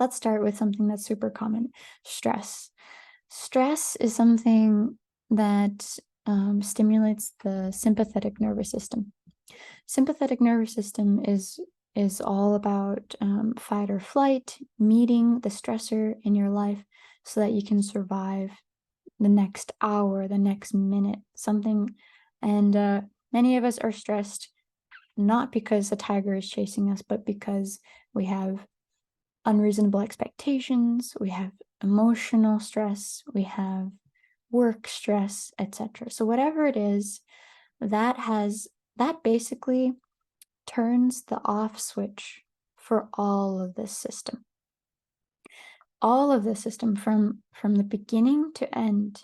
let's start with something that's super common: stress. Stress is something that stimulates the sympathetic nervous system. Sympathetic nervous system is all about fight or flight, meeting the stressor in your life so that you can survive the next hour, the next minute, something. And many of us are stressed not because a tiger is chasing us, but because we have unreasonable expectations, we have emotional stress, we have work stress, etc. So whatever it is, that basically turns the off switch for all of this system. All of the system from the beginning to end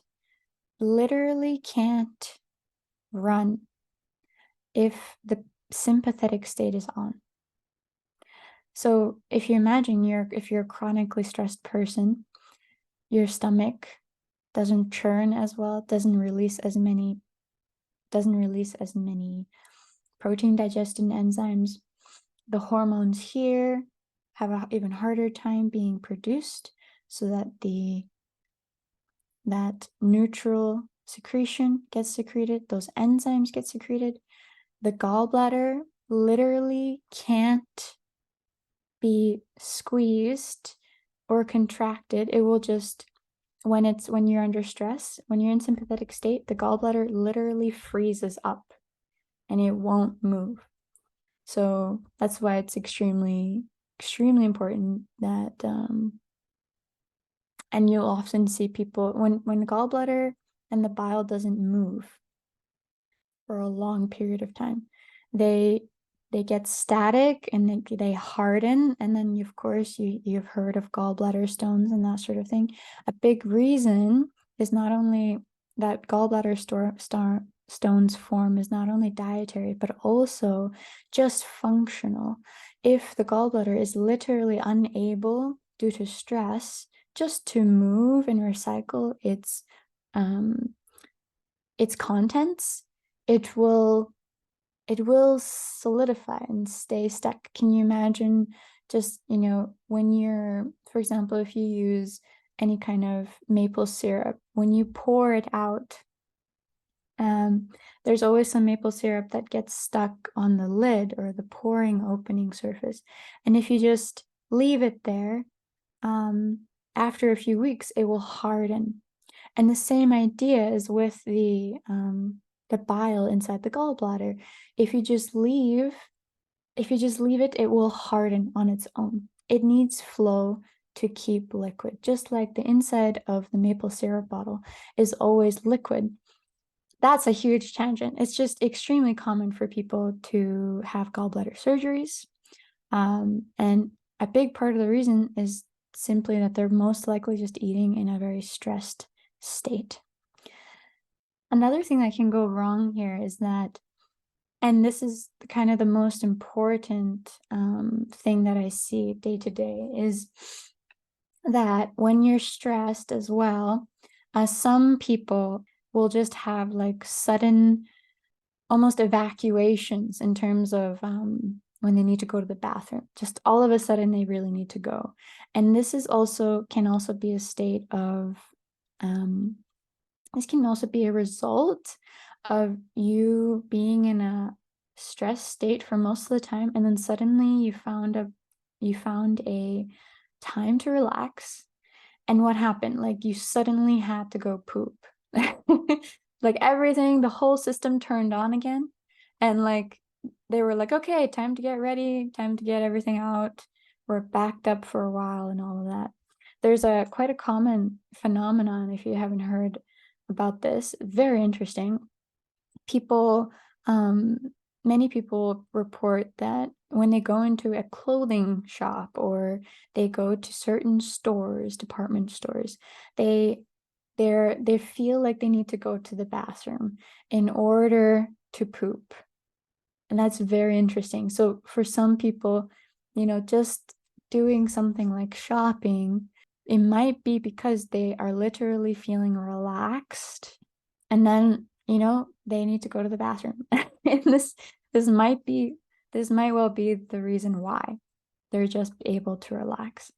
literally can't run if the sympathetic state is on. So if you imagine if you're a chronically stressed person, your stomach doesn't churn as well, doesn't release as many protein digestion enzymes. The hormones here have an even harder time being produced, so that that neutral secretion gets secreted, those enzymes get secreted. The gallbladder literally can't be squeezed or contracted. It will just, when you're under stress, when you're in sympathetic state, the gallbladder literally freezes up and it won't move. So that's why it's extremely, extremely important that, and you'll often see people, when the gallbladder and the bile doesn't move for a long period of time, they get static and they harden. And then, of course, you've heard of gallbladder stones and that sort of thing. A big reason is not only that gallbladder stones form is not only dietary, but also just functional. If the gallbladder is literally unable, due to stress, just to move and recycle its contents, it will solidify and stay stuck. Can you imagine just, when you're, for example, if you use any kind of maple syrup, when you pour it out, there's always some maple syrup that gets stuck on the lid or the pouring opening surface. And if you just leave it there, after a few weeks, it will harden. And the same idea is with the bile inside the gallbladder. If you just leave it, it will harden on its own. It needs flow to keep liquid, just like the inside of the maple syrup bottle is always liquid. That's a huge tangent. It's just extremely common for people to have gallbladder surgeries. And a big part of the reason is simply that they're most likely just eating in a very stressed state. Another thing that can go wrong here is that, and this is kind of the most important thing that I see day to day, is that when you're stressed as well, some people will just have like sudden, almost evacuations in terms of when they need to go to the bathroom. Just all of a sudden they really need to go. And this can also be a state of, this can also be a result of you being in a stress state for most of the time, and then suddenly you found a time to relax. And what happened? Like, you suddenly had to go poop. Like, everything, the whole system turned on again. And like, they were like, okay, time to get ready, time to get everything out. We're backed up for a while and all of that. There's quite a common phenomenon, if you haven't heard about this, very interesting. Many people report that when they go into a clothing shop or they go to certain stores, department stores, they feel like they need to go to the bathroom in order to poop. And that's very interesting. So for some people, just doing something like shopping, it might be because they are literally feeling relaxed, and then, they need to go to the bathroom. And this might well be the reason why they're just able to relax.